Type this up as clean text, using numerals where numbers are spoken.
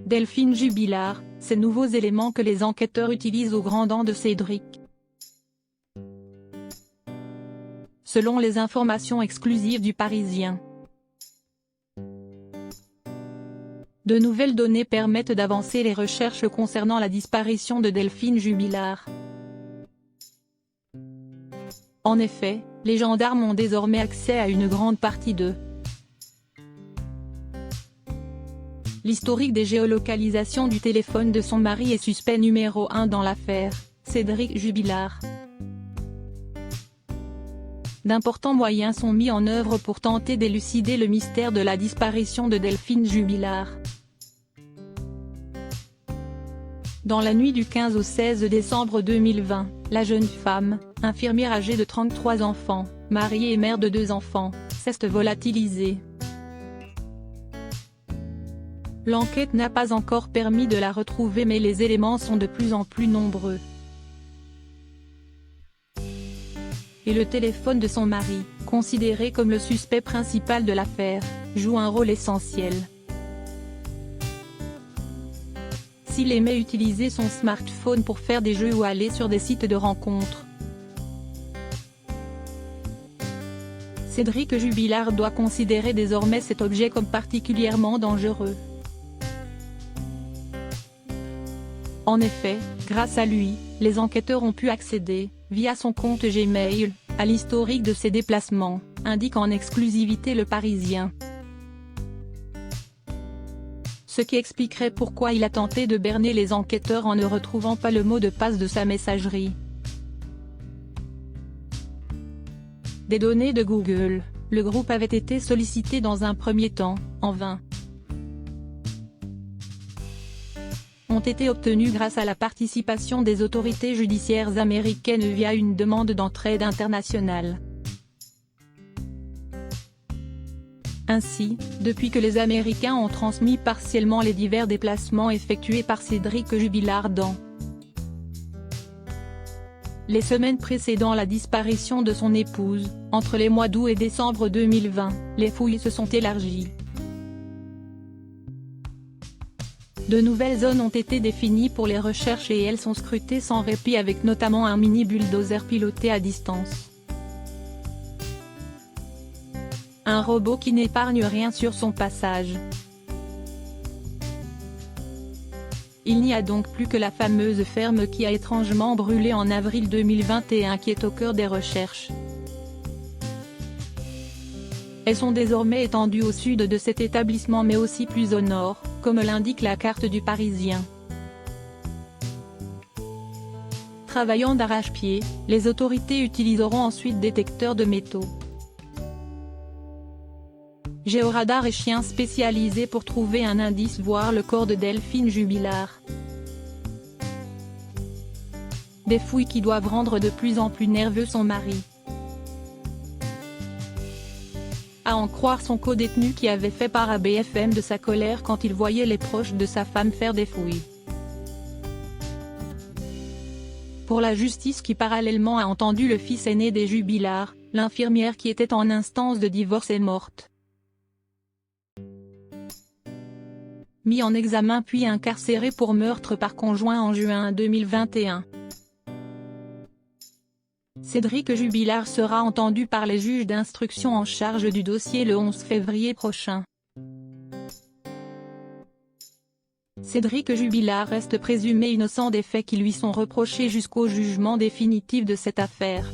Delphine Jubilard, ces nouveaux éléments que les enquêteurs utilisent au grand dam de Cédric. Selon les informations exclusives du Parisien, de nouvelles données permettent d'avancer les recherches concernant la disparition de Delphine Jubilard. En effet, les gendarmes ont désormais accès à une grande partie de l'historique des géolocalisations du téléphone de son mari et suspect numéro 1 dans l'affaire, Cédric Jubilard. D'importants moyens sont mis en œuvre pour tenter d'élucider le mystère de la disparition de Delphine Jubilard. Dans la nuit du 15 au 16 décembre 2020, la jeune femme, infirmière âgée de 33 ans, mariée et mère de 2 enfants, s'est volatilisée. L'enquête n'a pas encore permis de la retrouver, mais les éléments sont de plus en plus nombreux. Et le téléphone de son mari, considéré comme le suspect principal de l'affaire, joue un rôle essentiel. S'il aimait utiliser son smartphone pour faire des jeux ou aller sur des sites de rencontres, Cédric Jubilard doit considérer désormais cet objet comme particulièrement dangereux. En effet, grâce à lui, les enquêteurs ont pu accéder, via son compte Gmail, à l'historique de ses déplacements, indique en exclusivité Le Parisien. Ce qui expliquerait pourquoi il a tenté de berner les enquêteurs en ne retrouvant pas le mot de passe de sa messagerie. Des données de Google, le groupe avait été sollicité dans un premier temps, en vain. Ont été obtenus grâce à la participation des autorités judiciaires américaines via une demande d'entraide internationale. Ainsi, depuis que les Américains ont transmis partiellement les divers déplacements effectués par Cédric Jubilard dans les semaines précédant la disparition de son épouse, entre les mois d'août et décembre 2020, les fouilles se sont élargies. De nouvelles zones ont été définies pour les recherches et elles sont scrutées sans répit, avec notamment un mini-bulldozer piloté à distance. Un robot qui n'épargne rien sur son passage. Il n'y a donc plus que la fameuse ferme qui a étrangement brûlé en avril 2021 qui est au cœur des recherches. Elles sont désormais étendues au sud de cet établissement mais aussi plus au nord, comme l'indique la carte du Parisien. Travaillant d'arrache-pied, les autorités utiliseront ensuite détecteurs de métaux, géoradars et chiens spécialisés pour trouver un indice, voire le corps de Delphine Jubilard. Des fouilles qui doivent rendre de plus en plus nerveux son mari. À en croire son co-détenu qui avait fait part à BFM de sa colère quand il voyait les proches de sa femme faire des fouilles. Pour la justice qui parallèlement a entendu le fils aîné des Jubilard, l'infirmière qui était en instance de divorce est morte. Mis en examen puis incarcéré pour meurtre par conjoint en juin 2021. Cédric Jubilard sera entendu par les juges d'instruction en charge du dossier le 11 février prochain. Cédric Jubilard reste présumé innocent des faits qui lui sont reprochés jusqu'au jugement définitif de cette affaire.